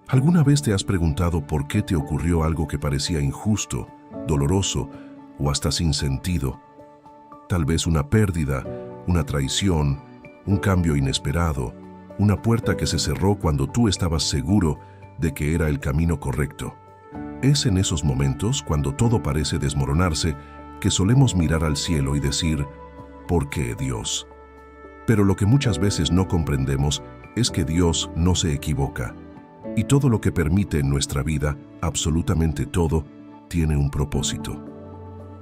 ¿Alguna vez te has preguntado por qué te ocurrió algo que parecía injusto, doloroso o hasta sin sentido? Tal vez una pérdida, una traición, un cambio inesperado, una puerta que se cerró cuando tú estabas seguro de que era el camino correcto. Es en esos momentos, cuando todo parece desmoronarse, que solemos mirar al cielo y decir, ¿por qué, Dios? Pero lo que muchas veces no comprendemos es que Dios no se equivoca. Y todo lo que permite en nuestra vida, absolutamente todo, tiene un propósito.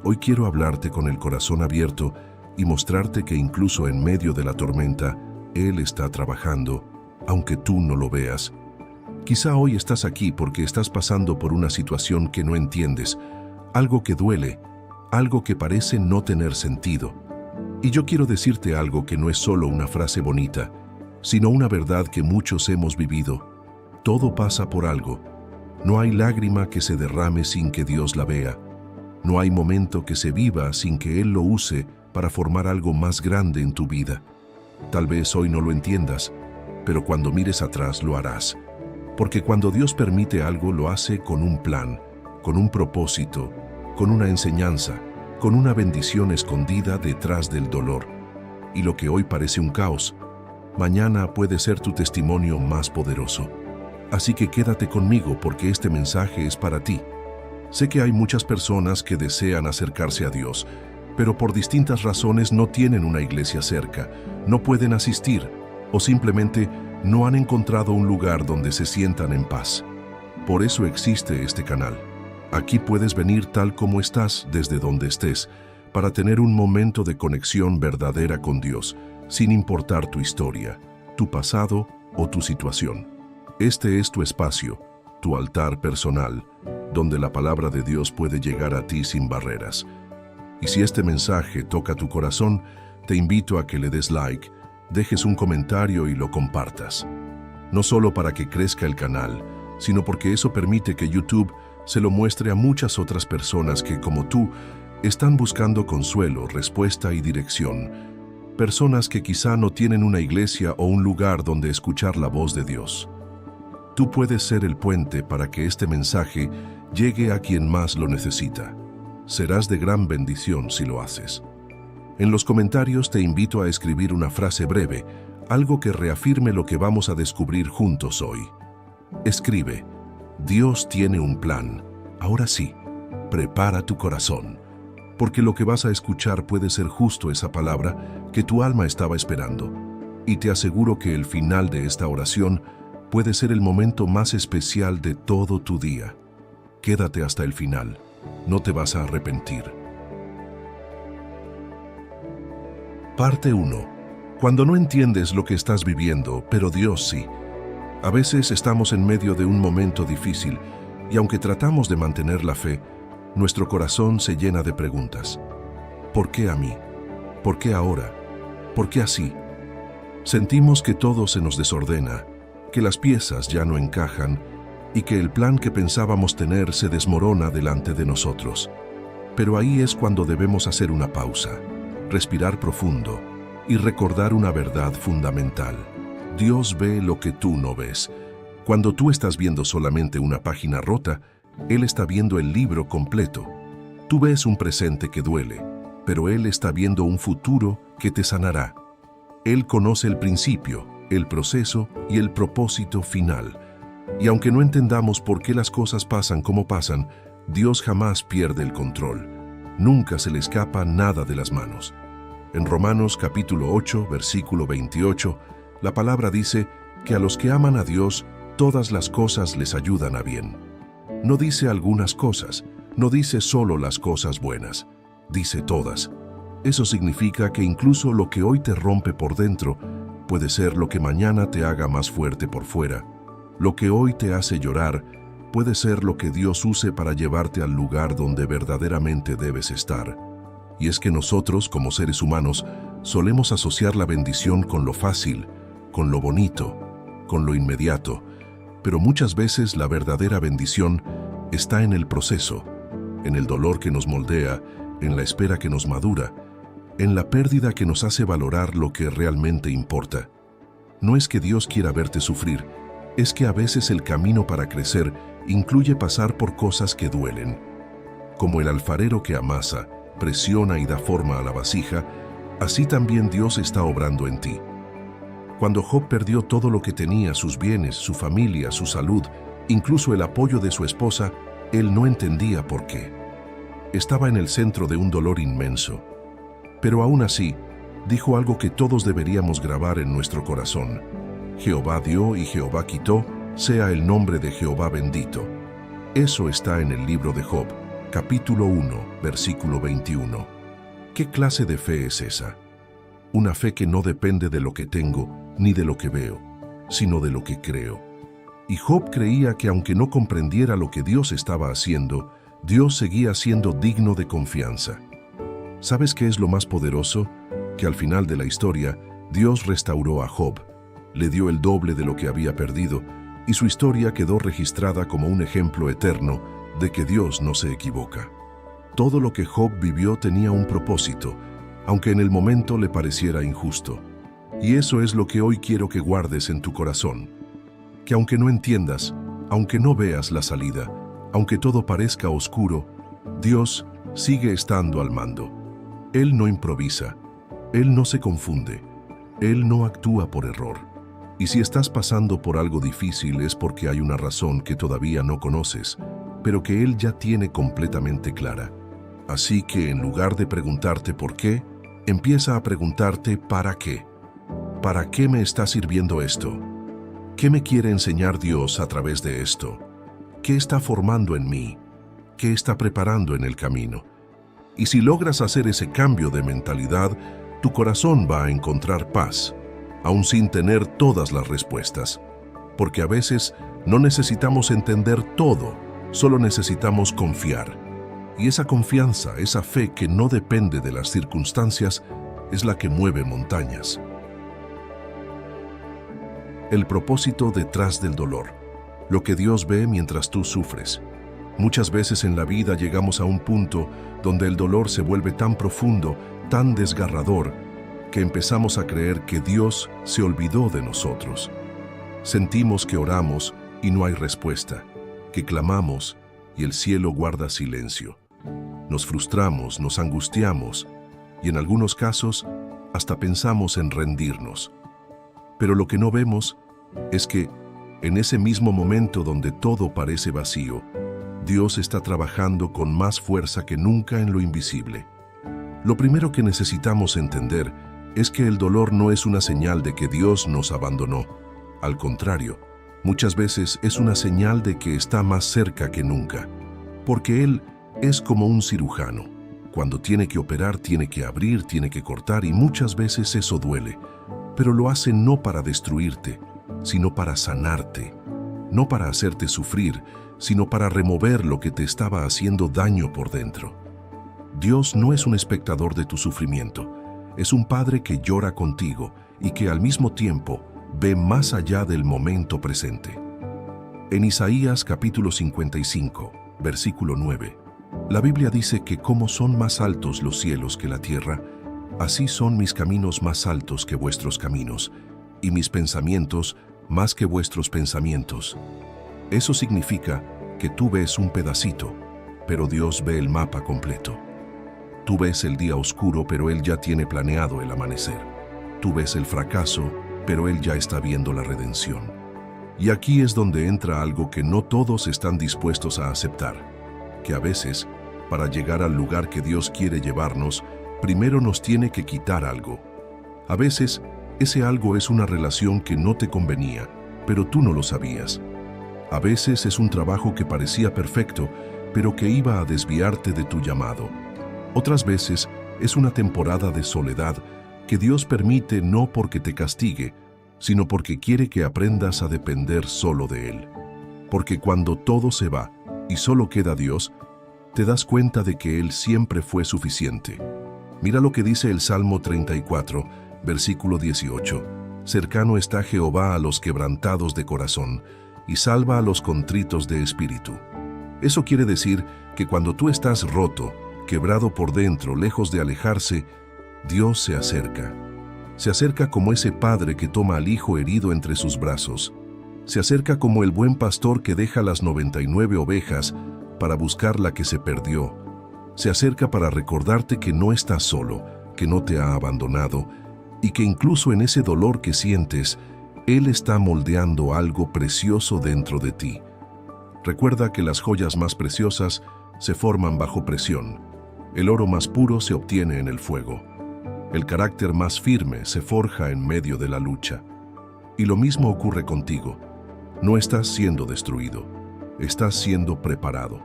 Hoy quiero hablarte con el corazón abierto y mostrarte que incluso en medio de la tormenta, Él está trabajando, aunque tú no lo veas. Quizá hoy estás aquí porque estás pasando por una situación que no entiendes, algo que duele, algo que parece no tener sentido. Y yo quiero decirte algo que no es solo una frase bonita, sino una verdad que muchos hemos vivido. Todo pasa por algo. No hay lágrima que se derrame sin que Dios la vea. No hay momento que se viva sin que Él lo use para formar algo más grande en tu vida. Tal vez hoy no lo entiendas, pero cuando mires atrás lo harás. Porque cuando Dios permite algo, lo hace con un plan, con un propósito, con una enseñanza, con una bendición escondida detrás del dolor. Y lo que hoy parece un caos, mañana puede ser tu testimonio más poderoso. Así que quédate conmigo porque este mensaje es para ti. Sé que hay muchas personas que desean acercarse a Dios, pero por distintas razones no tienen una iglesia cerca, no pueden asistir o simplemente no han encontrado un lugar donde se sientan en paz. Por eso existe este canal. Aquí puedes venir tal como estás, desde donde estés, para tener un momento de conexión verdadera con Dios, sin importar tu historia, tu pasado o tu situación. Este es tu espacio, tu altar personal, donde la palabra de Dios puede llegar a ti sin barreras. Y si este mensaje toca tu corazón, te invito a que le des like, dejes un comentario y lo compartas. No solo para que crezca el canal, sino porque eso permite que YouTube se lo muestre a muchas otras personas que, como tú, están buscando consuelo, respuesta y dirección. Personas que quizá no tienen una iglesia o un lugar donde escuchar la voz de Dios. Tú puedes ser el puente para que este mensaje llegue a quien más lo necesita. Serás de gran bendición si lo haces. En los comentarios te invito a escribir una frase breve, algo que reafirme lo que vamos a descubrir juntos hoy. Escribe, Dios tiene un plan. Ahora sí, prepara tu corazón, porque lo que vas a escuchar puede ser justo esa palabra que tu alma estaba esperando. Y te aseguro que el final de esta oración puede ser el momento más especial de todo tu día. Quédate hasta el final, no te vas a arrepentir. Parte 1. Cuando no entiendes lo que estás viviendo, pero Dios sí. A veces estamos en medio de un momento difícil y aunque tratamos de mantener la fe, nuestro corazón se llena de preguntas. ¿Por qué a mí? ¿Por qué ahora? ¿Por qué así? Sentimos que todo se nos desordena, que las piezas ya no encajan y que el plan que pensábamos tener se desmorona delante de nosotros. Pero ahí es cuando debemos hacer una pausa, respirar profundo y recordar una verdad fundamental. Dios ve lo que tú no ves. Cuando tú estás viendo solamente una página rota, Él está viendo el libro completo. Tú ves un presente que duele, pero Él está viendo un futuro que te sanará. Él conoce el principio, el proceso y el propósito final. Y aunque no entendamos por qué las cosas pasan como pasan, Dios jamás pierde el control. Nunca se le escapa nada de las manos. En Romanos capítulo 8, versículo 28, la palabra dice que a los que aman a Dios, todas las cosas les ayudan a bien. No dice algunas cosas, no dice solo las cosas buenas, dice todas. Eso significa que incluso lo que hoy te rompe por dentro puede ser lo que mañana te haga más fuerte por fuera. Lo que hoy te hace llorar puede ser lo que Dios use para llevarte al lugar donde verdaderamente debes estar. Y es que nosotros, como seres humanos, solemos asociar la bendición con lo fácil, con lo bonito, con lo inmediato, pero muchas veces la verdadera bendición está en el proceso, en el dolor que nos moldea, en la espera que nos madura, en la pérdida que nos hace valorar lo que realmente importa. No es que Dios quiera verte sufrir, es que a veces el camino para crecer incluye pasar por cosas que duelen. Como el alfarero que amasa, presiona y da forma a la vasija, así también Dios está obrando en ti. Cuando Job perdió todo lo que tenía, sus bienes, su familia, su salud, incluso el apoyo de su esposa, él no entendía por qué. Estaba en el centro de un dolor inmenso. Pero aún así, dijo algo que todos deberíamos grabar en nuestro corazón. Jehová dio y Jehová quitó, sea el nombre de Jehová bendito. Eso está en el libro de Job, capítulo 1, versículo 21. ¿Qué clase de fe es esa? Una fe que no depende de lo que tengo ni de lo que veo, sino de lo que creo. Y Job creía que aunque no comprendiera lo que Dios estaba haciendo, Dios seguía siendo digno de confianza. ¿Sabes qué es lo más poderoso? Que al final de la historia, Dios restauró a Job, le dio el doble de lo que había perdido, y su historia quedó registrada como un ejemplo eterno de que Dios no se equivoca. Todo lo que Job vivió tenía un propósito, aunque en el momento le pareciera injusto. Y eso es lo que hoy quiero que guardes en tu corazón. Que aunque no entiendas, aunque no veas la salida, aunque todo parezca oscuro, Dios sigue estando al mando. Él no improvisa, Él no se confunde, Él no actúa por error. Y si estás pasando por algo difícil es porque hay una razón que todavía no conoces, pero que Él ya tiene completamente clara. Así que en lugar de preguntarte por qué, empieza a preguntarte ¿para qué? ¿Para qué me está sirviendo esto? ¿Qué me quiere enseñar Dios a través de esto? ¿Qué está formando en mí? ¿Qué está preparando en el camino? Y si logras hacer ese cambio de mentalidad, tu corazón va a encontrar paz, aún sin tener todas las respuestas. Porque a veces no necesitamos entender todo, solo necesitamos confiar. Y esa confianza, esa fe que no depende de las circunstancias, es la que mueve montañas. El propósito detrás del dolor. Lo que Dios ve mientras tú sufres. Muchas veces en la vida llegamos a un punto donde el dolor se vuelve tan profundo, tan desgarrador, que empezamos a creer que Dios se olvidó de nosotros. Sentimos que oramos y no hay respuesta, que clamamos y el cielo guarda silencio. Nos frustramos, nos angustiamos y en algunos casos hasta pensamos en rendirnos. Pero lo que no vemos es que en ese mismo momento donde todo parece vacío, Dios está trabajando con más fuerza que nunca en lo invisible. Lo primero que necesitamos entender es que el dolor no es una señal de que Dios nos abandonó. Al contrario, muchas veces es una señal de que está más cerca que nunca, porque Él es como un cirujano. Cuando tiene que operar, tiene que abrir, tiene que cortar y muchas veces eso duele, pero lo hace no para destruirte, sino para sanarte, no para hacerte sufrir, sino para remover lo que te estaba haciendo daño por dentro. Dios no es un espectador de tu sufrimiento, es un Padre que llora contigo y que al mismo tiempo ve más allá del momento presente. En Isaías capítulo 55, versículo 9, la Biblia dice que como son más altos los cielos que la tierra, así son mis caminos más altos que vuestros caminos, y mis pensamientos más que vuestros pensamientos. Eso significa que tú ves un pedacito, pero Dios ve el mapa completo. Tú ves el día oscuro, pero Él ya tiene planeado el amanecer. Tú ves el fracaso, pero Él ya está viendo la redención. Y aquí es donde entra algo que no todos están dispuestos a aceptar, que a veces, para llegar al lugar que Dios quiere llevarnos, primero nos tiene que quitar algo. A veces, ese algo es una relación que no te convenía, pero tú no lo sabías. A veces es un trabajo que parecía perfecto, pero que iba a desviarte de tu llamado. Otras veces es una temporada de soledad que Dios permite no porque te castigue, sino porque quiere que aprendas a depender solo de Él. Porque cuando todo se va y solo queda Dios, te das cuenta de que Él siempre fue suficiente. Mira lo que dice el Salmo 34, versículo 18. Cercano está Jehová a los quebrantados de corazón, y salva a los contritos de espíritu. Eso quiere decir que cuando tú estás roto, quebrado por dentro, lejos de alejarse, Dios se acerca. Se acerca como ese padre que toma al hijo herido entre sus brazos, Se acerca como el buen pastor que deja las 99 ovejas para buscar la que se perdió. Se acerca para recordarte que no estás solo, que no te ha abandonado y que incluso en ese dolor que sientes, Él está moldeando algo precioso dentro de ti. Recuerda que las joyas más preciosas se forman bajo presión. El oro más puro se obtiene en el fuego. El carácter más firme se forja en medio de la lucha. Y lo mismo ocurre contigo. No estás siendo destruido, estás siendo preparado.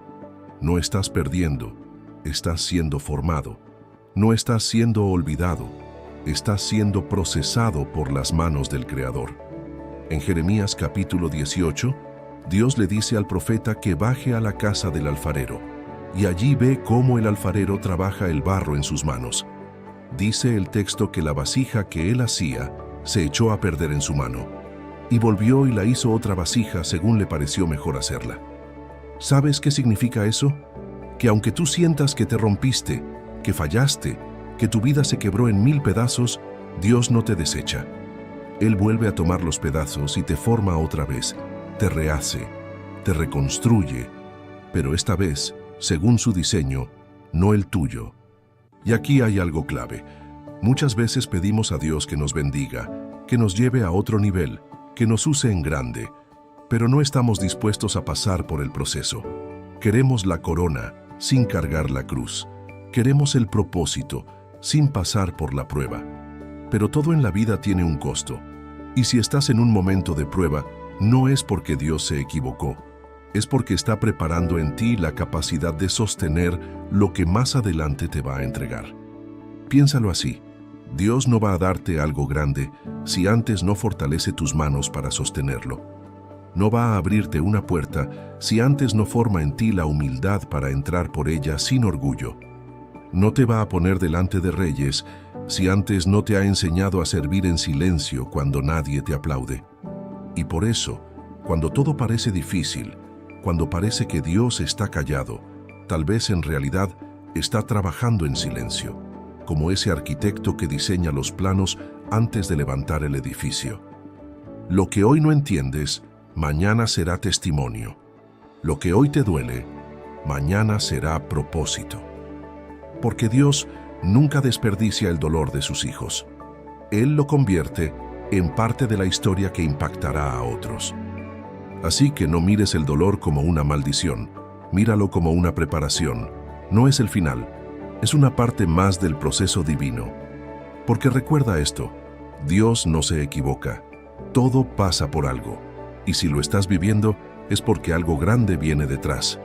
No estás perdiendo, estás siendo formado. No estás siendo olvidado, estás siendo procesado por las manos del Creador. En Jeremías capítulo 18, Dios le dice al profeta que baje a la casa del alfarero, y allí ve cómo el alfarero trabaja el barro en sus manos. Dice el texto que la vasija que él hacía se echó a perder en su mano, y volvió y la hizo otra vasija según le pareció mejor hacerla. ¿Sabes qué significa eso? Que aunque tú sientas que te rompiste, que fallaste, que tu vida se quebró en 1000 pedazos, Dios no te desecha. Él vuelve a tomar los pedazos y te forma otra vez, te rehace, te reconstruye, pero esta vez, según su diseño, no el tuyo. Y aquí hay algo clave. Muchas veces pedimos a Dios que nos bendiga, que nos lleve a otro nivel, que nos use en grande, pero no estamos dispuestos a pasar por el proceso. Queremos la corona sin cargar la cruz. Queremos el propósito sin pasar por la prueba. Pero todo en la vida tiene un costo. Y si estás en un momento de prueba, no es porque Dios se equivocó. Es porque está preparando en ti la capacidad de sostener lo que más adelante te va a entregar. Piénsalo así. Dios no va a darte algo grande si antes no fortalece tus manos para sostenerlo. No va a abrirte una puerta si antes no forma en ti la humildad para entrar por ella sin orgullo. No te va a poner delante de reyes si antes no te ha enseñado a servir en silencio cuando nadie te aplaude. Y por eso, cuando todo parece difícil, cuando parece que Dios está callado, tal vez en realidad está trabajando en silencio, como ese arquitecto que diseña los planos antes de levantar el edificio. Lo que hoy no entiendes, mañana será testimonio. Lo que hoy te duele, mañana será propósito. Porque Dios nunca desperdicia el dolor de sus hijos. Él lo convierte en parte de la historia que impactará a otros. Así que no mires el dolor como una maldición, míralo como una preparación. No es el final, es una parte más del proceso divino. Porque recuerda esto, Dios no se equivoca, todo pasa por algo, y si lo estás viviendo es porque algo grande viene detrás.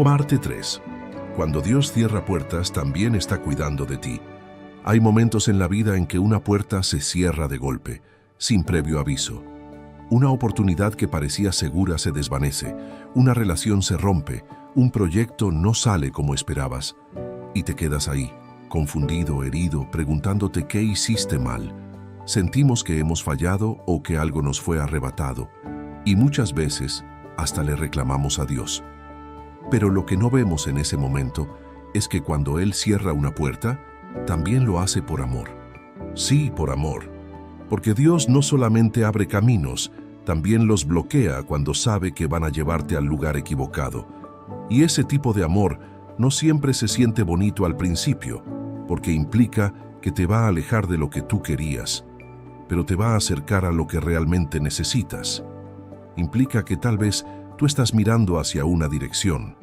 Parte 3. Cuando Dios cierra puertas, también está cuidando de ti. Hay momentos en la vida en que una puerta se cierra de golpe, sin previo aviso. Una oportunidad que parecía segura se desvanece, una relación se rompe, un proyecto no sale como esperabas. Y te quedas ahí, confundido, herido, preguntándote qué hiciste mal. Sentimos que hemos fallado o que algo nos fue arrebatado. Y muchas veces hasta le reclamamos a Dios. Pero lo que no vemos en ese momento es que cuando Él cierra una puerta, también lo hace por amor. Sí, por amor. Porque Dios no solamente abre caminos, también los bloquea cuando sabe que van a llevarte al lugar equivocado. Y ese tipo de amor no siempre se siente bonito al principio, porque implica que te va a alejar de lo que tú querías, pero te va a acercar a lo que realmente necesitas. Implica que tal vez tú estás mirando hacia una dirección,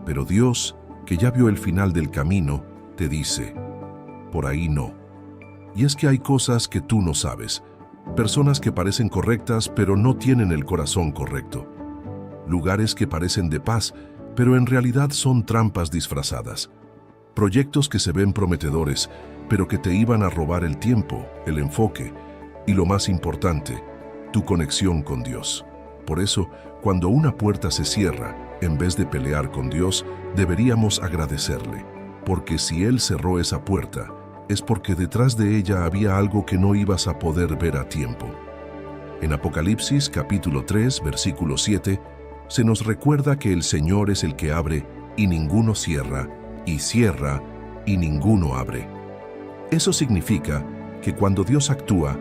pero Dios, que ya vio el final del camino, te dice, por ahí no. Y es que hay cosas que tú no sabes, personas que parecen correctas pero no tienen el corazón correcto, lugares que parecen de paz pero en realidad son trampas disfrazadas, proyectos que se ven prometedores pero que te iban a robar el tiempo, el enfoque y lo más importante, tu conexión con Dios. Por eso, cuando una puerta se cierra, en vez de pelear con Dios, deberíamos agradecerle, porque si Él cerró esa puerta, es porque detrás de ella había algo que no ibas a poder ver a tiempo. En Apocalipsis capítulo 3, versículo 7, se nos recuerda que el Señor es el que abre y ninguno cierra, y cierra y ninguno abre. Eso significa que cuando Dios actúa,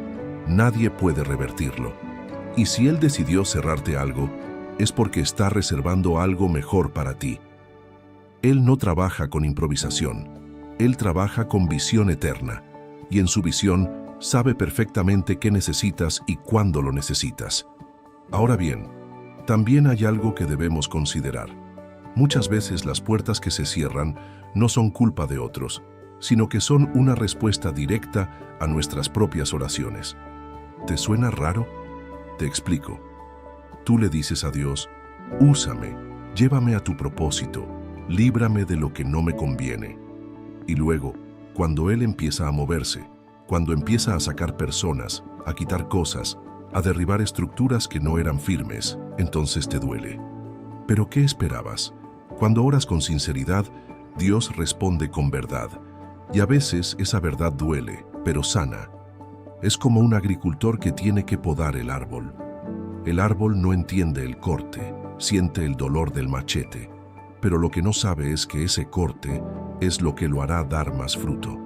nadie puede revertirlo. Y si Él decidió cerrarte algo, es porque está reservando algo mejor para ti. Él no trabaja con improvisación. Él trabaja con visión eterna. Y en su visión sabe perfectamente qué necesitas y cuándo lo necesitas. Ahora bien, también hay algo que debemos considerar. Muchas veces las puertas que se cierran no son culpa de otros, sino que son una respuesta directa a nuestras propias oraciones. ¿Te suena raro? Te explico. Tú le dices a Dios, úsame, llévame a tu propósito, líbrame de lo que no me conviene. Y luego, cuando Él empieza a moverse, cuando empieza a sacar personas, a quitar cosas, a derribar estructuras que no eran firmes, entonces te duele. ¿Pero qué esperabas? Cuando oras con sinceridad, Dios responde con verdad. Y a veces esa verdad duele, pero sana. Es como un agricultor que tiene que podar el árbol. El árbol no entiende el corte, siente el dolor del machete, pero lo que no sabe es que ese corte es lo que lo hará dar más fruto.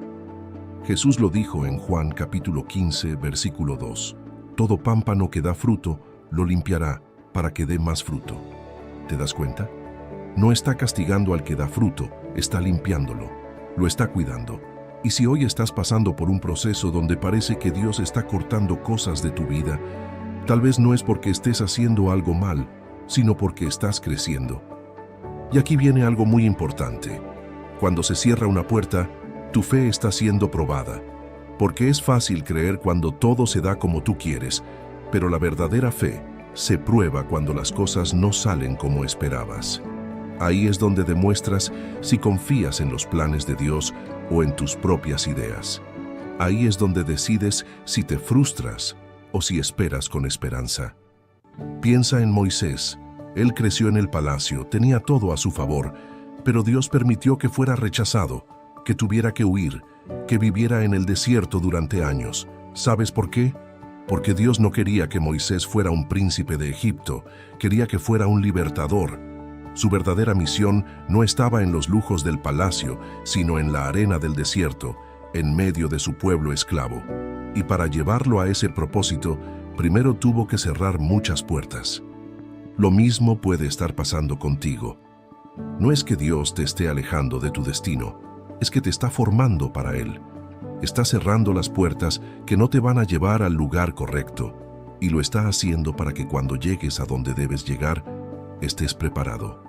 Jesús lo dijo en Juan capítulo 15, versículo 2. Todo pámpano que da fruto, lo limpiará para que dé más fruto. ¿Te das cuenta? No está castigando al que da fruto, está limpiándolo, lo está cuidando. Y si hoy estás pasando por un proceso donde parece que Dios está cortando cosas de tu vida, tal vez no es porque estés haciendo algo mal, sino porque estás creciendo. Y aquí viene algo muy importante. Cuando se cierra una puerta, tu fe está siendo probada. Porque es fácil creer cuando todo se da como tú quieres, pero la verdadera fe se prueba cuando las cosas no salen como esperabas. Ahí es donde demuestras si confías en los planes de Dios o en tus propias ideas. Ahí es donde decides si te frustras o si esperas con esperanza. Piensa en Moisés. Él creció en el palacio, tenía todo a su favor, pero Dios permitió que fuera rechazado, que tuviera que huir, que viviera en el desierto durante años. ¿Sabes por qué? Porque Dios no quería que Moisés fuera un príncipe de Egipto, quería que fuera un libertador. Su verdadera misión no estaba en los lujos del palacio, sino en la arena del desierto, en medio de su pueblo esclavo. Y para llevarlo a ese propósito, primero tuvo que cerrar muchas puertas. Lo mismo puede estar pasando contigo. No es que Dios te esté alejando de tu destino, es que te está formando para Él. Está cerrando las puertas que no te van a llevar al lugar correcto, y lo está haciendo para que cuando llegues a donde debes llegar, estés preparado.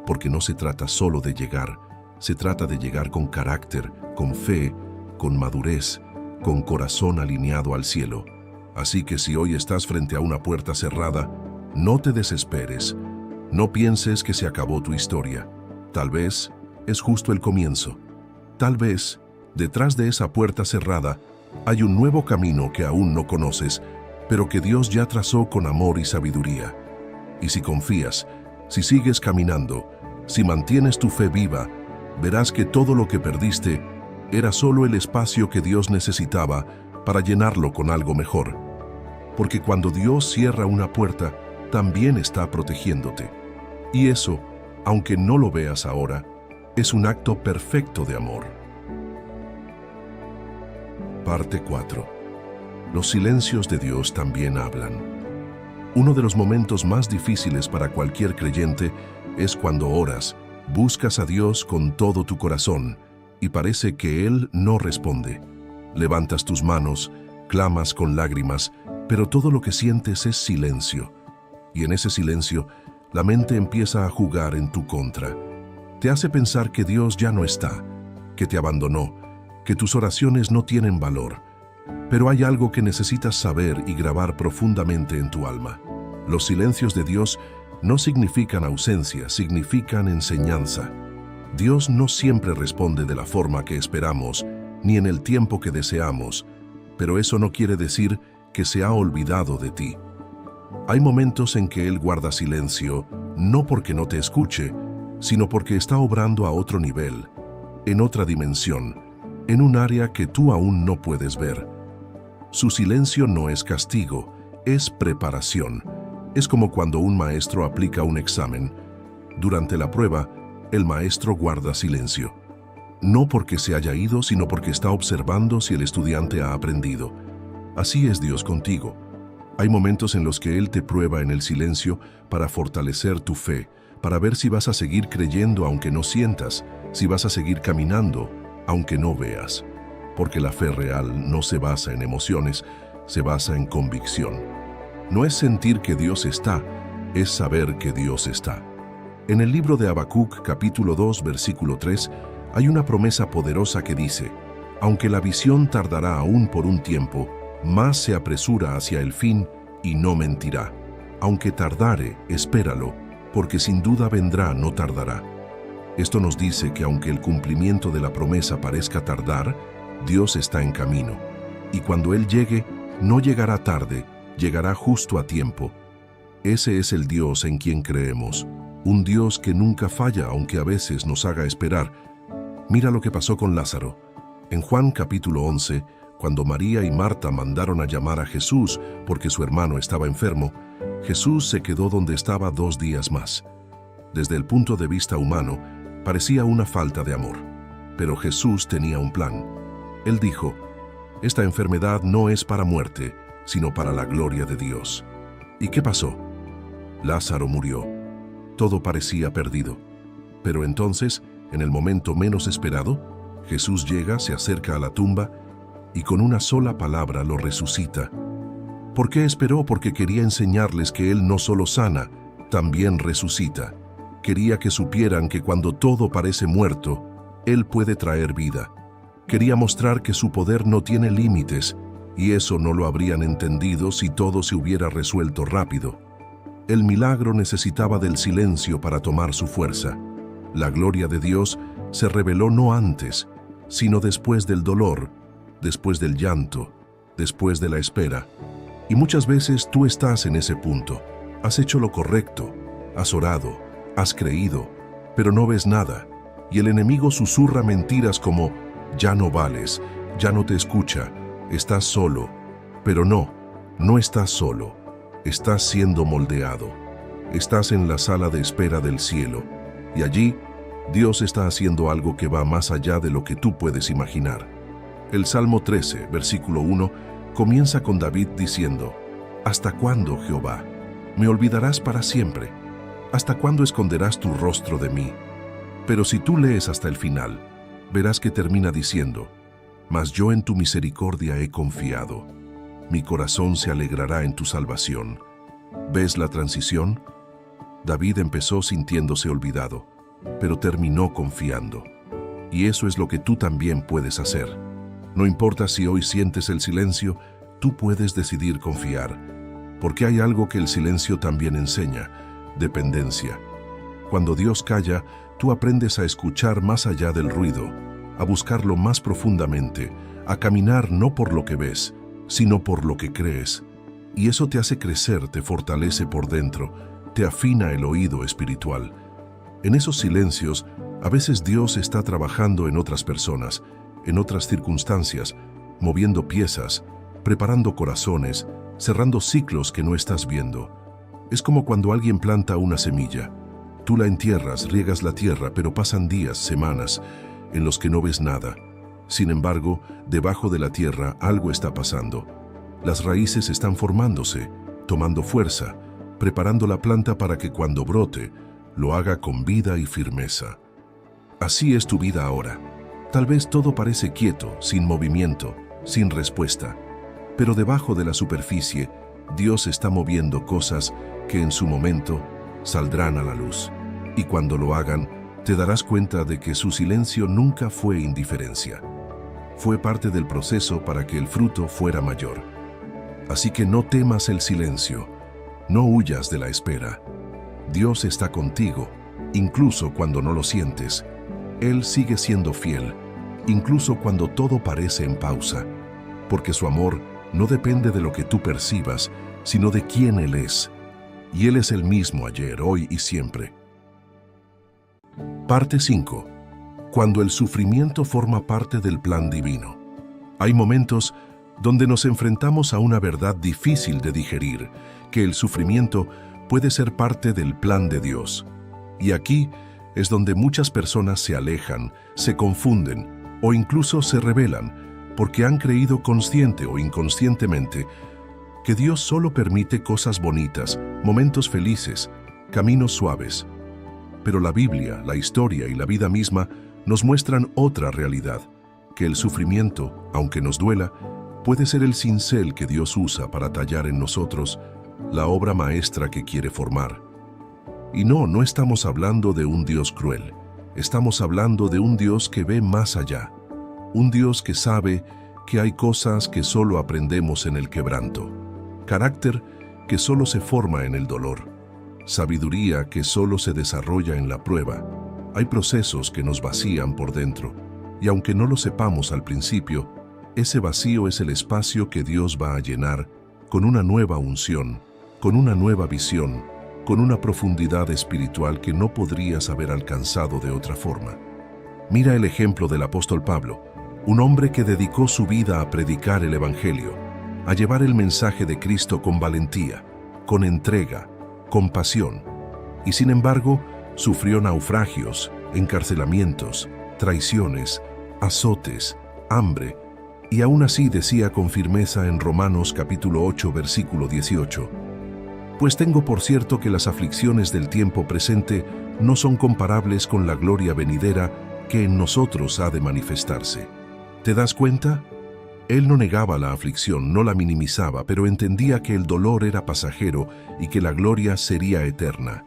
Porque no se trata solo de llegar, se trata de llegar con carácter, con fe, con madurez, con corazón alineado al cielo. Así que si hoy estás frente a una puerta cerrada, no te desesperes. No pienses que se acabó tu historia. Tal vez es justo el comienzo. Tal vez, detrás de esa puerta cerrada, hay un nuevo camino que aún no conoces, pero que Dios ya trazó con amor y sabiduría. Y si confías, si sigues caminando, si mantienes tu fe viva, verás que todo lo que perdiste era solo el espacio que Dios necesitaba para llenarlo con algo mejor. Porque cuando Dios cierra una puerta, también está protegiéndote. Y eso, aunque no lo veas ahora, es un acto perfecto de amor. Parte 4. Los silencios de Dios también hablan. Uno de los momentos más difíciles para cualquier creyente es cuando oras, buscas a Dios con todo tu corazón y parece que Él no responde. Levantas tus manos, clamas con lágrimas, pero todo lo que sientes es silencio. Y en ese silencio, la mente empieza a jugar en tu contra. Te hace pensar que Dios ya no está, que te abandonó, que tus oraciones no tienen valor. Pero hay algo que necesitas saber y grabar profundamente en tu alma. Los silencios de Dios no significan ausencia, significan enseñanza. Dios no siempre responde de la forma que esperamos, ni en el tiempo que deseamos, pero eso no quiere decir que se ha olvidado de ti. Hay momentos en que Él guarda silencio, no porque no te escuche, sino porque está obrando a otro nivel, en otra dimensión, en un área que tú aún no puedes ver. Su silencio no es castigo, es preparación. Es como cuando un maestro aplica un examen. Durante la prueba, el maestro guarda silencio. No porque se haya ido, sino porque está observando si el estudiante ha aprendido. Así es Dios contigo. Hay momentos en los que Él te prueba en el silencio para fortalecer tu fe, para ver si vas a seguir creyendo aunque no sientas, si vas a seguir caminando aunque no veas. Porque la fe real no se basa en emociones, se basa en convicción. No es sentir que Dios está, es saber que Dios está. En el libro de Habacuc, capítulo 2, versículo 3, hay una promesa poderosa que dice: aunque la visión tardará aún por un tiempo, más se apresura hacia el fin y no mentirá. Aunque tardare, espéralo, porque sin duda vendrá, no tardará. Esto nos dice que aunque el cumplimiento de la promesa parezca tardar, Dios está en camino. Y cuando Él llegue, no llegará tarde, llegará justo a tiempo. Ese es el Dios en quien creemos, un Dios que nunca falla aunque a veces nos haga esperar. Mira lo que pasó con Lázaro. En Juan capítulo 11, cuando María y Marta mandaron a llamar a Jesús porque su hermano estaba enfermo, Jesús se quedó donde estaba 2 días más. Desde el punto de vista humano, parecía una falta de amor. Pero Jesús tenía un plan. Él dijo: esta enfermedad no es para muerte, sino para la gloria de Dios. ¿Y qué pasó? Lázaro murió. Todo parecía perdido. Pero entonces, en el momento menos esperado, Jesús llega, se acerca a la tumba y con una sola palabra lo resucita. ¿Por qué esperó? Porque quería enseñarles que Él no solo sana, también resucita. Quería que supieran que cuando todo parece muerto, Él puede traer vida. Quería mostrar que su poder no tiene límites, y eso no lo habrían entendido si todo se hubiera resuelto rápido. El milagro necesitaba del silencio para tomar su fuerza. La gloria de Dios se reveló no antes, sino después del dolor, después del llanto, después de la espera. Y muchas veces tú estás en ese punto. Has hecho lo correcto, has orado, has creído, pero no ves nada. Y el enemigo susurra mentiras como: ya no vales, ya no te escucha, estás solo. Pero no, no estás solo. Estás siendo moldeado. Estás en la sala de espera del cielo. Y allí, Dios está haciendo algo que va más allá de lo que tú puedes imaginar. El Salmo 13, versículo 1, comienza con David diciendo: ¿hasta cuándo, Jehová? ¿Me olvidarás para siempre? ¿Hasta cuándo esconderás tu rostro de mí? Pero si tú lees hasta el final, verás que termina diciendo: mas yo en tu misericordia he confiado. Mi corazón se alegrará en tu salvación. ¿Ves la transición? David empezó sintiéndose olvidado, pero terminó confiando. Y eso es lo que tú también puedes hacer. No importa si hoy sientes el silencio, tú puedes decidir confiar. Porque hay algo que el silencio también enseña: dependencia. Cuando Dios calla, tú aprendes a escuchar más allá del ruido, a buscarlo más profundamente, a caminar no por lo que ves, sino por lo que crees. Y eso te hace crecer, te fortalece por dentro, te afina el oído espiritual. En esos silencios, a veces Dios está trabajando en otras personas, en otras circunstancias, moviendo piezas, preparando corazones, cerrando ciclos que no estás viendo. Es como cuando alguien planta una semilla. Tú la entierras, riegas la tierra, pero pasan días, semanas, en los que no ves nada. Sin embargo, debajo de la tierra algo está pasando. Las raíces están formándose, tomando fuerza, preparando la planta para que cuando brote, lo haga con vida y firmeza. Así es tu vida ahora. Tal vez todo parece quieto, sin movimiento, sin respuesta. Pero debajo de la superficie, Dios está moviendo cosas que en su momento saldrán a la luz. Y cuando lo hagan, te darás cuenta de que su silencio nunca fue indiferencia. Fue parte del proceso para que el fruto fuera mayor. Así que no temas el silencio, no huyas de la espera. Dios está contigo, incluso cuando no lo sientes. Él sigue siendo fiel, incluso cuando todo parece en pausa, porque su amor no depende de lo que tú percibas, sino de quién Él es. Y Él es el mismo ayer, hoy y siempre. Parte 5. Cuando el sufrimiento forma parte del plan divino. Hay momentos donde nos enfrentamos a una verdad difícil de digerir, que el sufrimiento puede ser parte del plan de Dios. Y aquí es donde muchas personas se alejan, se confunden o incluso se rebelan, porque han creído consciente o inconscientemente que Dios solo permite cosas bonitas, momentos felices, caminos suaves. Pero la Biblia, la historia y la vida misma nos muestran otra realidad, que el sufrimiento, aunque nos duela, puede ser el cincel que Dios usa para tallar en nosotros la obra maestra que quiere formar. Y no estamos hablando de un Dios cruel, estamos hablando de un Dios que ve más allá, un Dios que sabe que hay cosas que solo aprendemos en el quebranto, carácter que solo se forma en el dolor, sabiduría que solo se desarrolla en la prueba. Hay procesos que nos vacían por dentro, y aunque no lo sepamos al principio, ese vacío es el espacio que Dios va a llenar con una nueva unción, con una nueva visión, con una profundidad espiritual que no podrías haber alcanzado de otra forma. Mira el ejemplo del apóstol Pablo, un hombre que dedicó su vida a predicar el Evangelio, a llevar el mensaje de Cristo con valentía, con entrega, con pasión, y sin embargo sufrió naufragios, encarcelamientos, traiciones, azotes, hambre, y aún así decía con firmeza en Romanos capítulo 8, versículo 18, «Pues tengo por cierto que las aflicciones del tiempo presente no son comparables con la gloria venidera que en nosotros ha de manifestarse». ¿Te das cuenta? Él no negaba la aflicción, no la minimizaba, pero entendía que el dolor era pasajero y que la gloria sería eterna.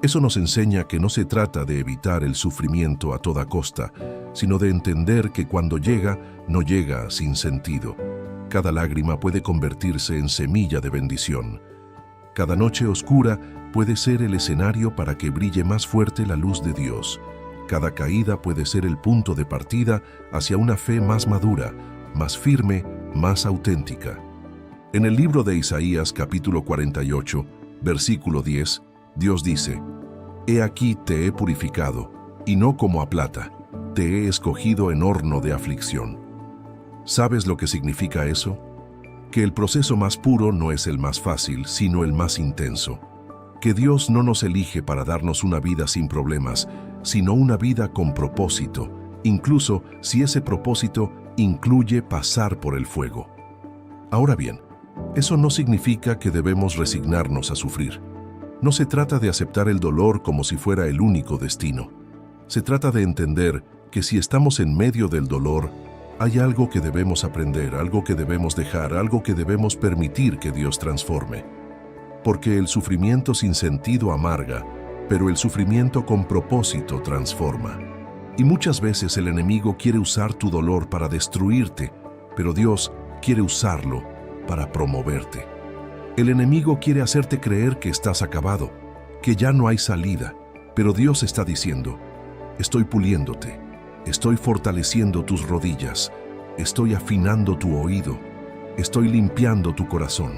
Eso nos enseña que no se trata de evitar el sufrimiento a toda costa, sino de entender que cuando llega, no llega sin sentido. Cada lágrima puede convertirse en semilla de bendición. Cada noche oscura puede ser el escenario para que brille más fuerte la luz de Dios. Cada caída puede ser el punto de partida hacia una fe más madura, más firme, más auténtica. En el libro de Isaías capítulo 48, versículo 10, Dios dice, «He aquí te he purificado, y no como a plata, te he escogido en horno de aflicción». ¿Sabes lo que significa eso? Que el proceso más puro no es el más fácil, sino el más intenso. Que Dios no nos elige para darnos una vida sin problemas, sino una vida con propósito, incluso si ese propósito incluye pasar por el fuego. Ahora bien, eso no significa que debemos resignarnos a sufrir. No se trata de aceptar el dolor como si fuera el único destino. Se trata de entender que si estamos en medio del dolor, hay algo que debemos aprender, algo que debemos dejar, algo que debemos permitir que Dios transforme. Porque el sufrimiento sin sentido amarga, pero el sufrimiento con propósito transforma. Y muchas veces el enemigo quiere usar tu dolor para destruirte, pero Dios quiere usarlo para promoverte. El enemigo quiere hacerte creer que estás acabado, que ya no hay salida, pero Dios está diciendo, estoy puliéndote, estoy fortaleciendo tus rodillas, estoy afinando tu oído, estoy limpiando tu corazón.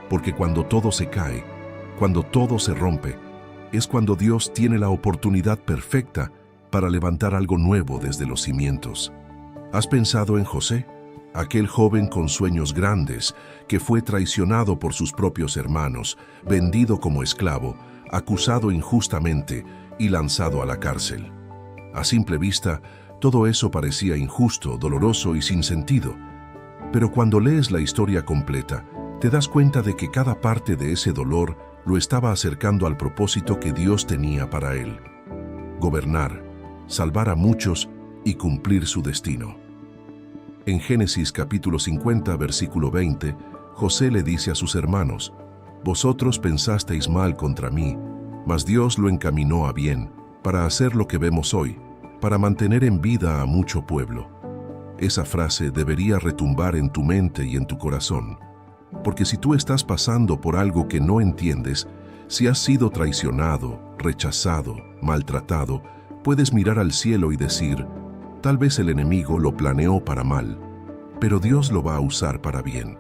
Porque cuando todo se cae, cuando todo se rompe, es cuando Dios tiene la oportunidad perfecta para levantar algo nuevo desde los cimientos. ¿Has pensado en José? Aquel joven con sueños grandes que fue traicionado por sus propios hermanos, vendido como esclavo, acusado injustamente y lanzado a la cárcel. A simple vista, todo eso parecía injusto, doloroso y sin sentido. Pero cuando lees la historia completa, te das cuenta de que cada parte de ese dolor lo estaba acercando al propósito que Dios tenía para él: gobernar, salvar a muchos y cumplir su destino. En Génesis capítulo 50, versículo 20, José le dice a sus hermanos, «Vosotros pensasteis mal contra mí, mas Dios lo encaminó a bien, para hacer lo que vemos hoy, para mantener en vida a mucho pueblo». Esa frase debería retumbar en tu mente y en tu corazón. Porque si tú estás pasando por algo que no entiendes, si has sido traicionado, rechazado, maltratado, puedes mirar al cielo y decir, tal vez el enemigo lo planeó para mal, pero Dios lo va a usar para bien.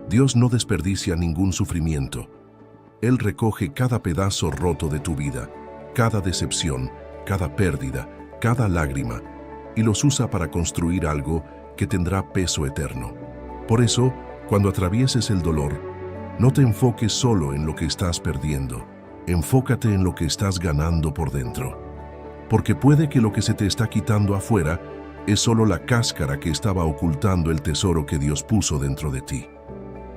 Dios no desperdicia ningún sufrimiento. Él recoge cada pedazo roto de tu vida, cada decepción, cada pérdida, cada lágrima, y los usa para construir algo que tendrá peso eterno. Por eso, cuando atravieses el dolor, no te enfoques solo en lo que estás perdiendo, enfócate en lo que estás ganando por dentro. Porque puede que lo que se te está quitando afuera es solo la cáscara que estaba ocultando el tesoro que Dios puso dentro de ti.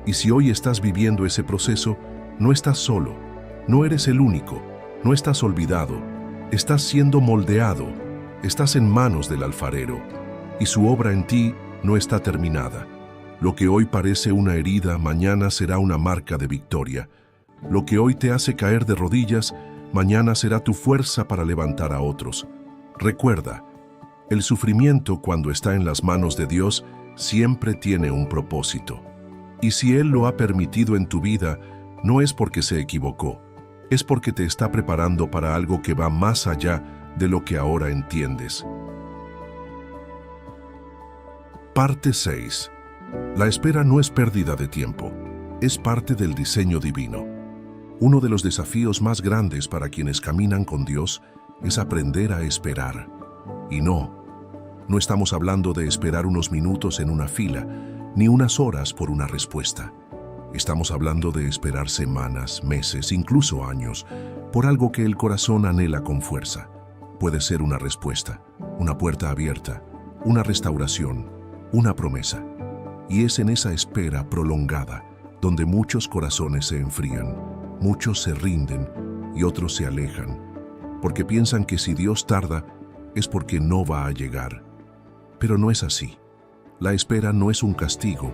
Y si hoy estás viviendo ese proceso, no estás solo, no eres el único, no estás olvidado, estás siendo moldeado, estás en manos del alfarero, y su obra en ti no está terminada. Lo que hoy parece una herida, mañana será una marca de victoria. Lo que hoy te hace caer de rodillas, mañana será tu fuerza para levantar a otros. Recuerda, el sufrimiento cuando está en las manos de Dios siempre tiene un propósito. Y si Él lo ha permitido en tu vida, no es porque se equivocó, es porque te está preparando para algo que va más allá de lo que ahora entiendes. Parte 6. La espera no es pérdida de tiempo, es parte del diseño divino. Uno de los desafíos más grandes para quienes caminan con Dios es aprender a esperar. Y no estamos hablando de esperar unos minutos en una fila, ni unas horas por una respuesta. Estamos hablando de esperar semanas, meses, incluso años, por algo que el corazón anhela con fuerza. Puede ser una respuesta, una puerta abierta, una restauración, una promesa. Y es en esa espera prolongada donde muchos corazones se enfrían, muchos se rinden y otros se alejan, porque piensan que si Dios tarda es porque no va a llegar. Pero no es así. La espera no es un castigo,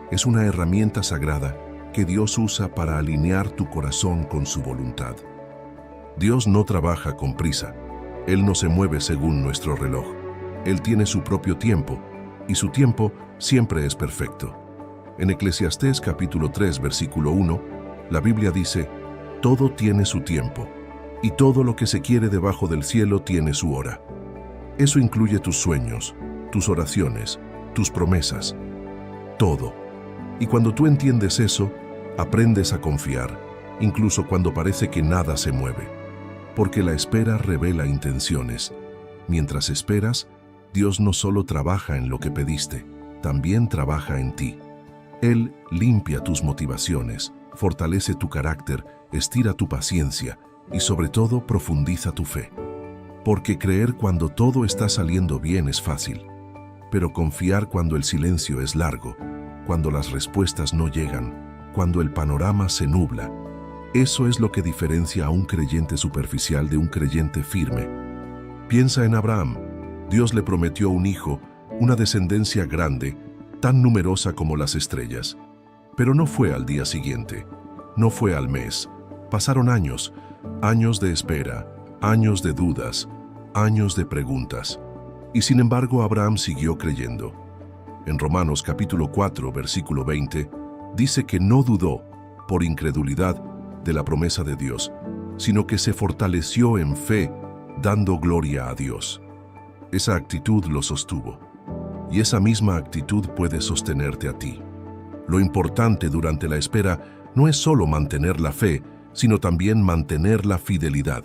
es una herramienta sagrada que Dios usa para alinear tu corazón con su voluntad. Dios no trabaja con prisa. Él no se mueve según nuestro reloj. Él tiene su propio tiempo, y su tiempo siempre es perfecto. En Eclesiastés capítulo 3, versículo 1, la Biblia dice: todo tiene su tiempo, y todo lo que se quiere debajo del cielo tiene su hora. Eso incluye tus sueños, tus oraciones, tus promesas, todo. Y cuando tú entiendes eso, aprendes a confiar, incluso cuando parece que nada se mueve. Porque la espera revela intenciones. Mientras esperas, Dios no solo trabaja en lo que pediste, también trabaja en ti. Él limpia tus motivaciones, fortalece tu carácter, estira tu paciencia y sobre todo profundiza tu fe. Porque creer cuando todo está saliendo bien es fácil, pero confiar cuando el silencio es largo, cuando las respuestas no llegan, cuando el panorama se nubla, eso es lo que diferencia a un creyente superficial de un creyente firme. Piensa en Abraham. Dios le prometió un hijo, una descendencia grande, tan numerosa como las estrellas. Pero no fue al día siguiente, no fue al mes. Pasaron años, años de espera, años de dudas, años de preguntas. Y sin embargo Abraham siguió creyendo. En Romanos capítulo 4, versículo 20, dice que no dudó, por incredulidad, de la promesa de Dios, sino que se fortaleció en fe, dando gloria a Dios. Esa actitud lo sostuvo. Y esa misma actitud puede sostenerte a ti. Lo importante durante la espera no es solo mantener la fe, sino también mantener la fidelidad.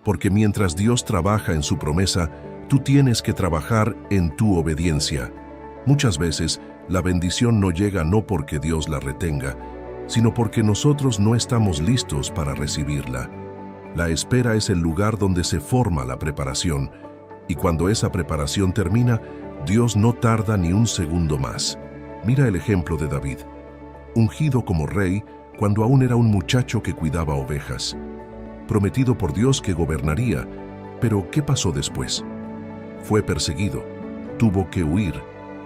Porque mientras Dios trabaja en su promesa, tú tienes que trabajar en tu obediencia. Muchas veces, la bendición no llega no porque Dios la retenga, sino porque nosotros no estamos listos para recibirla. La espera es el lugar donde se forma la preparación, y cuando esa preparación termina, Dios no tarda ni un segundo más. Mira el ejemplo de David, ungido como rey cuando aún era un muchacho que cuidaba ovejas, prometido por Dios que gobernaría, pero ¿qué pasó después? Fue perseguido, tuvo que huir,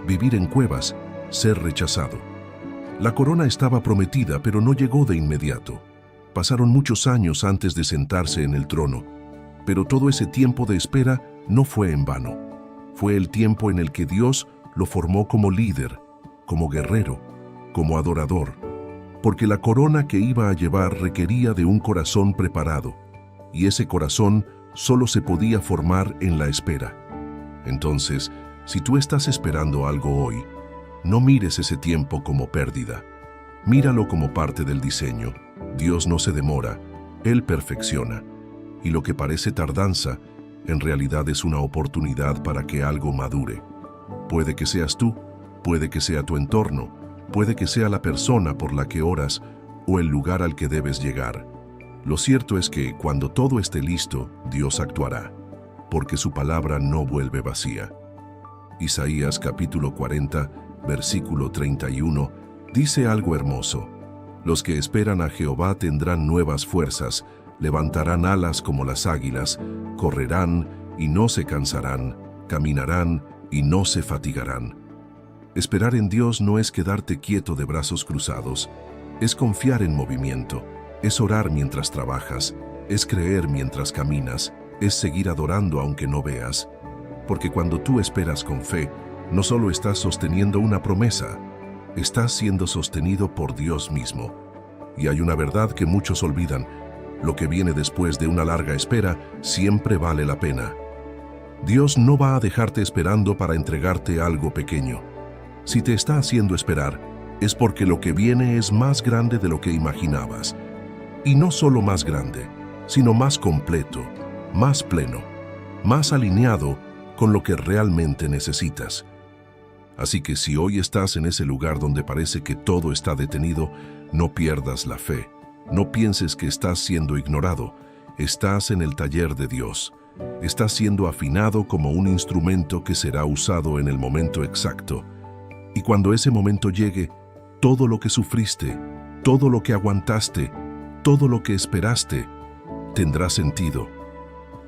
vivir en cuevas, ser rechazado. La corona estaba prometida, pero no llegó de inmediato. Pasaron muchos años antes de sentarse en el trono, pero todo ese tiempo de espera no fue en vano. Fue el tiempo en el que Dios lo formó como líder, como guerrero, como adorador, porque la corona que iba a llevar requería de un corazón preparado, y ese corazón solo se podía formar en la espera. Entonces, si tú estás esperando algo hoy, no mires ese tiempo como pérdida. Míralo como parte del diseño. Dios no se demora, Él perfecciona. Y lo que parece tardanza, en realidad es una oportunidad para que algo madure. Puede que seas tú, puede que sea tu entorno, puede que sea la persona por la que oras o el lugar al que debes llegar. Lo cierto es que cuando todo esté listo, Dios actuará, porque su palabra no vuelve vacía. Isaías capítulo 40, versículo 31, dice algo hermoso. Los que esperan a Jehová tendrán nuevas fuerzas, levantarán alas como las águilas, correrán y no se cansarán, caminarán y no se fatigarán. Esperar en Dios no es quedarte quieto de brazos cruzados, es confiar en movimiento, es orar mientras trabajas, es creer mientras caminas, es seguir adorando aunque no veas. Porque cuando tú esperas con fe, no solo estás sosteniendo una promesa, estás siendo sostenido por Dios mismo. Y hay una verdad que muchos olvidan: lo que viene después de una larga espera siempre vale la pena. Dios no va a dejarte esperando para entregarte algo pequeño. Si te está haciendo esperar, es porque lo que viene es más grande de lo que imaginabas. Y no solo más grande, sino más completo, más pleno, más alineado con lo que realmente necesitas. Así que si hoy estás en ese lugar donde parece que todo está detenido, no pierdas la fe. No pienses que estás siendo ignorado. Estás en el taller de Dios. Estás siendo afinado como un instrumento que será usado en el momento exacto. Y cuando ese momento llegue, todo lo que sufriste, todo lo que aguantaste, todo lo que esperaste, tendrá sentido.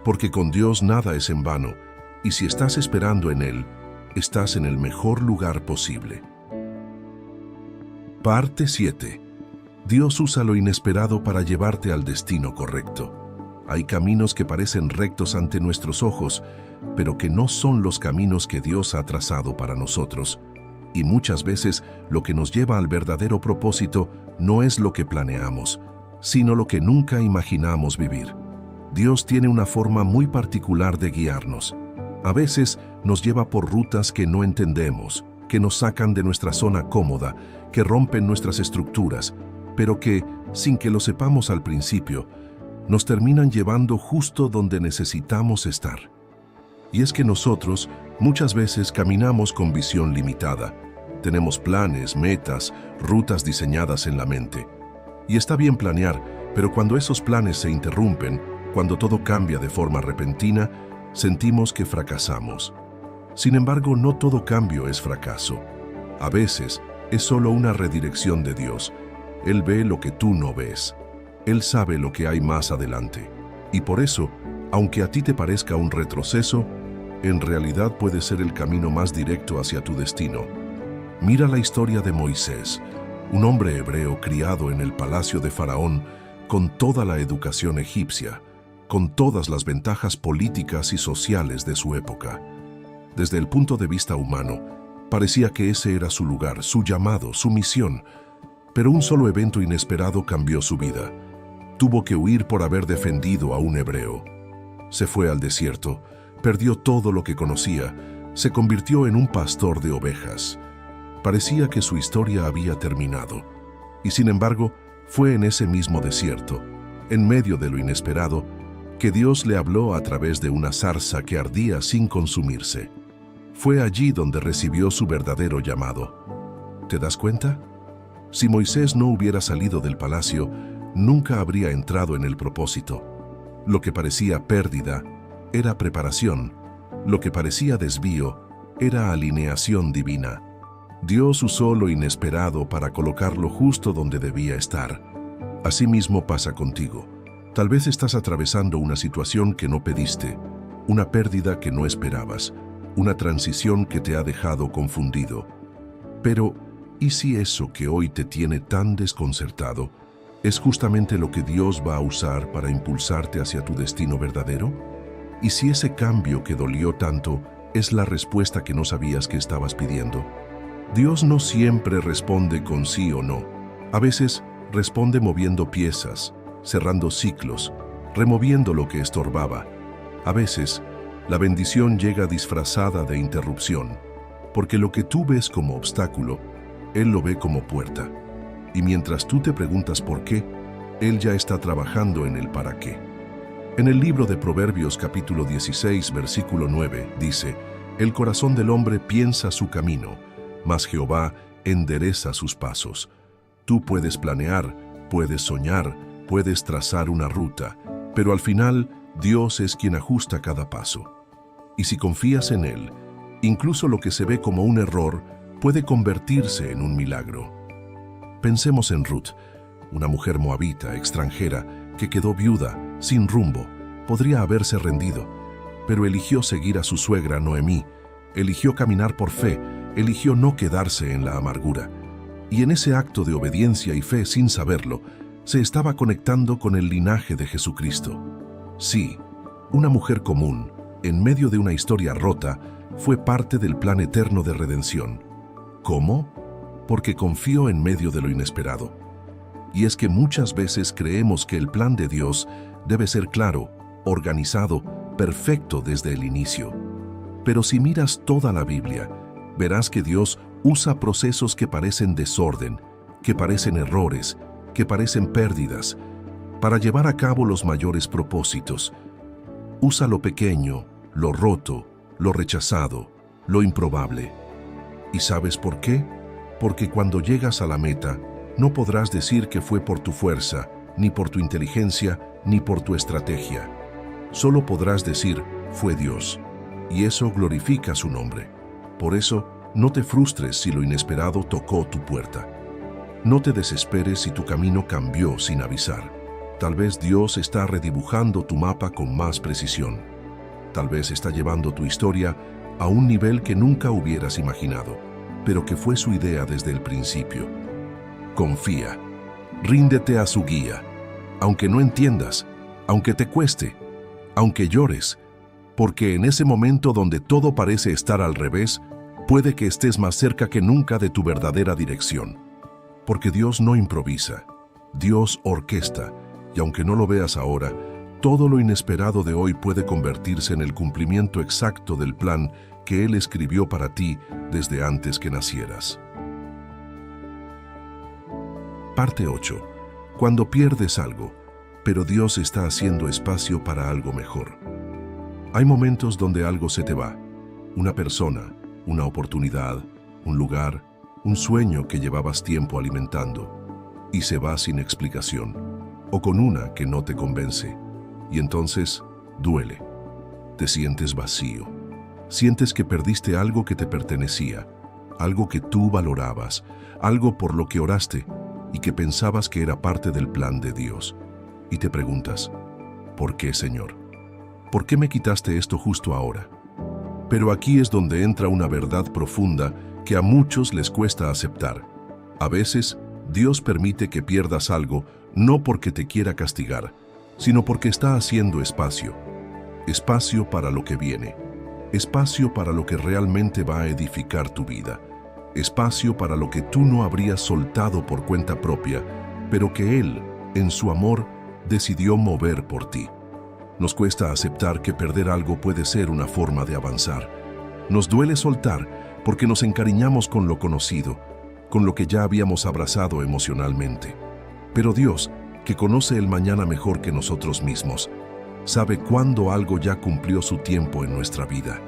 Porque con Dios nada es en vano, y si estás esperando en Él, estás en el mejor lugar posible. Parte 7. Dios usa lo inesperado para llevarte al destino correcto. Hay caminos que parecen rectos ante nuestros ojos, pero que no son los caminos que Dios ha trazado para nosotros. Y muchas veces lo que nos lleva al verdadero propósito no es lo que planeamos, sino lo que nunca imaginamos vivir. Dios tiene una forma muy particular de guiarnos. A veces nos lleva por rutas que no entendemos, que nos sacan de nuestra zona cómoda, que rompen nuestras estructuras, pero que, sin que lo sepamos al principio, nos terminan llevando justo donde necesitamos estar. Y es que nosotros muchas veces caminamos con visión limitada. Tenemos planes, metas, rutas diseñadas en la mente. Y está bien planear, pero cuando esos planes se interrumpen, cuando todo cambia de forma repentina, sentimos que fracasamos. Sin embargo, no todo cambio es fracaso. A veces es solo una redirección de Dios. Él ve lo que tú no ves. Él sabe lo que hay más adelante. Y por eso, aunque a ti te parezca un retroceso, en realidad puede ser el camino más directo hacia tu destino. Mira la historia de Moisés, un hombre hebreo criado en el palacio de Faraón, con toda la educación egipcia, con todas las ventajas políticas y sociales de su época. Desde el punto de vista humano, parecía que ese era su lugar, su llamado, su misión. Pero un solo evento inesperado cambió su vida. Tuvo que huir por haber defendido a un hebreo. Se fue al desierto, perdió todo lo que conocía, se convirtió en un pastor de ovejas. Parecía que su historia había terminado. Y sin embargo, fue en ese mismo desierto, en medio de lo inesperado, que Dios le habló a través de una zarza que ardía sin consumirse. Fue allí donde recibió su verdadero llamado. ¿Te das cuenta? Si Moisés no hubiera salido del palacio, nunca habría entrado en el propósito. Lo que parecía pérdida era preparación. Lo que parecía desvío era alineación divina. Dios usó lo inesperado para colocarlo justo donde debía estar. Asimismo pasa contigo. Tal vez estás atravesando una situación que no pediste, una pérdida que no esperabas, una transición que te ha dejado confundido. Pero, ¿y si eso que hoy te tiene tan desconcertado es justamente lo que Dios va a usar para impulsarte hacia tu destino verdadero? ¿Y si ese cambio que dolió tanto es la respuesta que no sabías que estabas pidiendo? Dios no siempre responde con sí o no. A veces responde moviendo piezas, cerrando ciclos, removiendo lo que estorbaba. A veces, la bendición llega disfrazada de interrupción, porque lo que tú ves como obstáculo, Él lo ve como puerta. Y mientras tú te preguntas por qué, Él ya está trabajando en el para qué. En el libro de Proverbios capítulo 16, versículo 9, dice: «El corazón del hombre piensa su camino, mas Jehová endereza sus pasos». Tú puedes planear, puedes soñar, puedes trazar una ruta, pero al final Dios es quien ajusta cada paso. Y si confías en Él, Incluso lo que se ve como un error puede convertirse en un milagro. Pensemos en Ruth, una mujer moabita, extranjera, que quedó viuda, sin rumbo. Podría haberse rendido, pero eligió seguir a su suegra Noemí, eligió caminar por fe, eligió no quedarse en la amargura. Y en ese acto de obediencia y fe, sin saberlo, se estaba conectando con el linaje de Jesucristo. Sí, una mujer común, en medio de una historia rota, fue parte del plan eterno de redención. ¿Cómo? Porque confió en medio de lo inesperado. Y es que muchas veces creemos que el plan de Dios debe ser claro, organizado, perfecto desde el inicio. Pero si miras toda la Biblia, verás que Dios usa procesos que parecen desorden, que parecen errores, que parecen pérdidas, para llevar a cabo los mayores propósitos. Usa lo pequeño, lo roto, lo rechazado, lo improbable. ¿Y sabes por qué? Porque cuando llegas a la meta, no podrás decir que fue por tu fuerza, ni por tu inteligencia, ni por tu estrategia. Solo podrás decir, fue Dios. Y eso glorifica su nombre. Por eso, no te frustres si lo inesperado tocó tu puerta. No te desesperes si tu camino cambió sin avisar. Tal vez Dios está redibujando tu mapa con más precisión. Tal vez está llevando tu historia a un nivel que nunca hubieras imaginado, pero que fue su idea desde el principio. Confía. Ríndete a su guía. Aunque no entiendas, aunque te cueste, aunque llores, porque en ese momento donde todo parece estar al revés, puede que estés más cerca que nunca de tu verdadera dirección. Porque Dios no improvisa, Dios orquesta, y aunque no lo veas ahora, todo lo inesperado de hoy puede convertirse en el cumplimiento exacto del plan que Él escribió para ti desde antes que nacieras. Parte 8. Cuando pierdes algo, pero Dios está haciendo espacio para algo mejor. Hay momentos donde algo se te va. Una persona, una oportunidad, un lugar, un sueño que llevabas tiempo alimentando, y se va sin explicación, o con una que no te convence. Y entonces, duele. Te sientes vacío. Sientes que perdiste algo que te pertenecía, algo que tú valorabas, algo por lo que oraste y que pensabas que era parte del plan de Dios. Y te preguntas, ¿por qué, Señor? ¿Por qué me quitaste esto justo ahora? Pero aquí es donde entra una verdad profunda que a muchos les cuesta aceptar. A veces, Dios permite que pierdas algo no porque te quiera castigar, sino porque está haciendo espacio. Espacio para lo que viene. Espacio para lo que realmente va a edificar tu vida. Espacio para lo que tú no habrías soltado por cuenta propia, pero que Él, en su amor, decidió mover por ti. Nos cuesta aceptar que perder algo puede ser una forma de avanzar. Nos duele soltar porque nos encariñamos con lo conocido, con lo que ya habíamos abrazado emocionalmente. Pero Dios, que conoce el mañana mejor que nosotros mismos, sabe cuándo algo ya cumplió su tiempo en nuestra vida.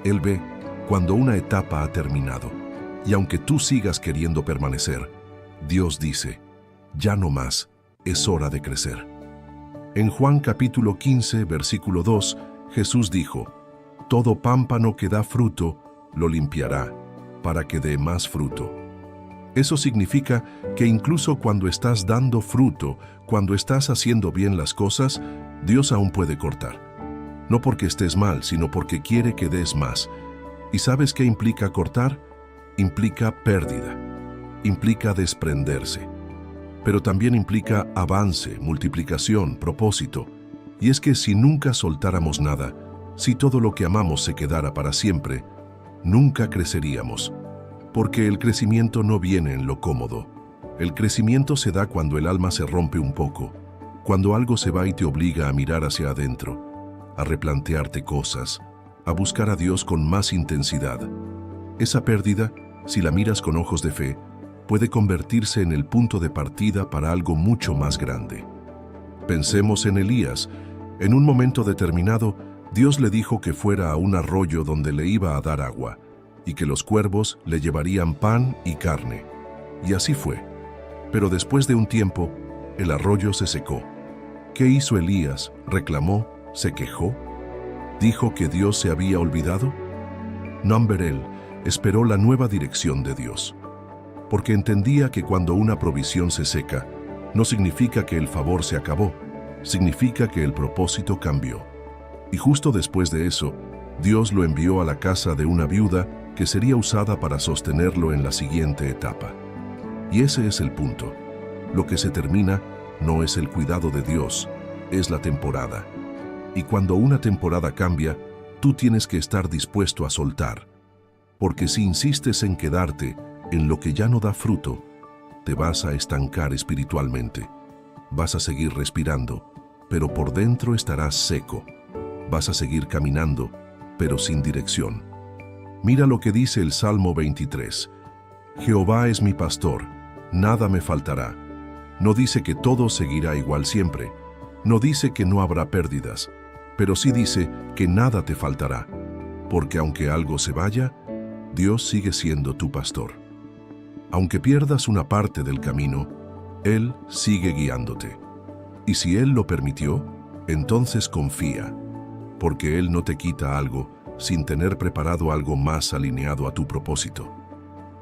Él ve cuando una etapa ha terminado, y aunque tú sigas queriendo permanecer, Dios dice, ya no más, es hora de crecer. En Juan capítulo 15, versículo 2, Jesús dijo, todo pámpano que da fruto, lo limpiará, para que dé más fruto. Eso significa que incluso cuando estás dando fruto, cuando estás haciendo bien las cosas, Dios aún puede cortar. No porque estés mal, sino porque quiere que des más. ¿Y sabes qué implica cortar? Implica pérdida, implica desprenderse. Pero también implica avance, multiplicación, propósito. Y es que si nunca soltáramos nada, si todo lo que amamos se quedara para siempre, nunca creceríamos. Porque el crecimiento no viene en lo cómodo. El crecimiento se da cuando el alma se rompe un poco, cuando algo se va y te obliga a mirar hacia adentro, a replantearte cosas, a buscar a Dios con más intensidad. Esa pérdida, si la miras con ojos de fe, puede convertirse en el punto de partida para algo mucho más grande. Pensemos en Elías. En un momento determinado, Dios le dijo que fuera a un arroyo donde le iba a dar agua, y que los cuervos le llevarían pan y carne. Y así fue. Pero después de un tiempo, el arroyo se secó. ¿Qué hizo Elías? ¿Reclamó? ¿Se quejó? ¿Dijo que Dios se había olvidado? Numberel esperó la nueva dirección de Dios, porque entendía que cuando una provisión se seca, no significa que el favor se acabó, significa que el propósito cambió. Y justo después de eso, Dios lo envió a la casa de una viuda que sería usada para sostenerlo en la siguiente etapa. Y ese es el punto. Lo que se termina no es el cuidado de Dios, es la temporada. Y cuando una temporada cambia, tú tienes que estar dispuesto a soltar. Porque si insistes en quedarte en lo que ya no da fruto, te vas a estancar espiritualmente. Vas a seguir respirando, pero por dentro estarás seco. Vas a seguir caminando, pero sin dirección. Mira lo que dice el Salmo 23. Jehová es mi pastor, nada me faltará. No dice que todo seguirá igual siempre. No dice que no habrá pérdidas, pero sí dice que nada te faltará. Porque aunque algo se vaya, Dios sigue siendo tu pastor. Aunque pierdas una parte del camino, Él sigue guiándote. Y si Él lo permitió, entonces confía, porque Él no te quita algo sin tener preparado algo más alineado a tu propósito.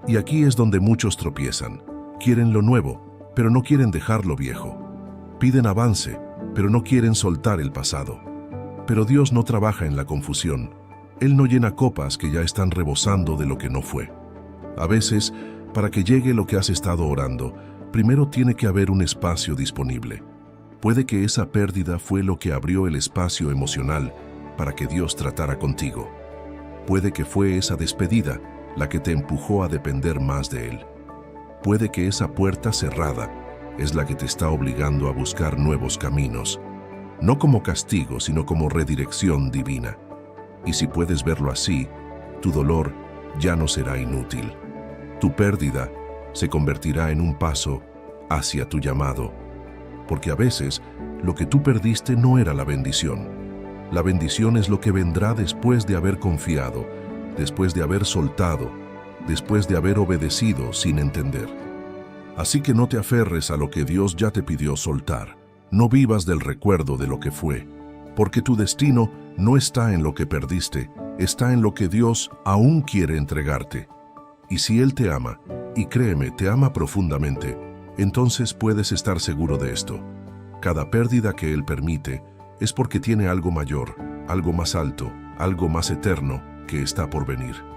Y aquí es donde muchos tropiezan. Quieren lo nuevo, pero no quieren dejar lo viejo. Piden avance, pero no quieren soltar el pasado. Pero Dios no trabaja en la confusión. Él no llena copas que ya están rebosando de lo que no fue. A veces, para que llegue lo que has estado orando, primero tiene que haber un espacio disponible. Puede que esa pérdida fue lo que abrió el espacio emocional para que Dios tratara contigo. Puede que fue esa despedida la que te empujó a depender más de Él. Puede que esa puerta cerrada es la que te está obligando a buscar nuevos caminos, no como castigo, sino como redirección divina. Y si puedes verlo así, tu dolor ya no será inútil. Tu pérdida se convertirá en un paso hacia tu llamado, porque a veces lo que tú perdiste no era la bendición. La bendición es lo que vendrá después de haber confiado, después de haber soltado, después de haber obedecido sin entender. Así que no te aferres a lo que Dios ya te pidió soltar. No vivas del recuerdo de lo que fue, porque tu destino no está en lo que perdiste, está en lo que Dios aún quiere entregarte. Y si Él te ama, y créeme, te ama profundamente, entonces puedes estar seguro de esto. Cada pérdida que Él permite es porque tiene algo mayor, algo más alto, algo más eterno que está por venir.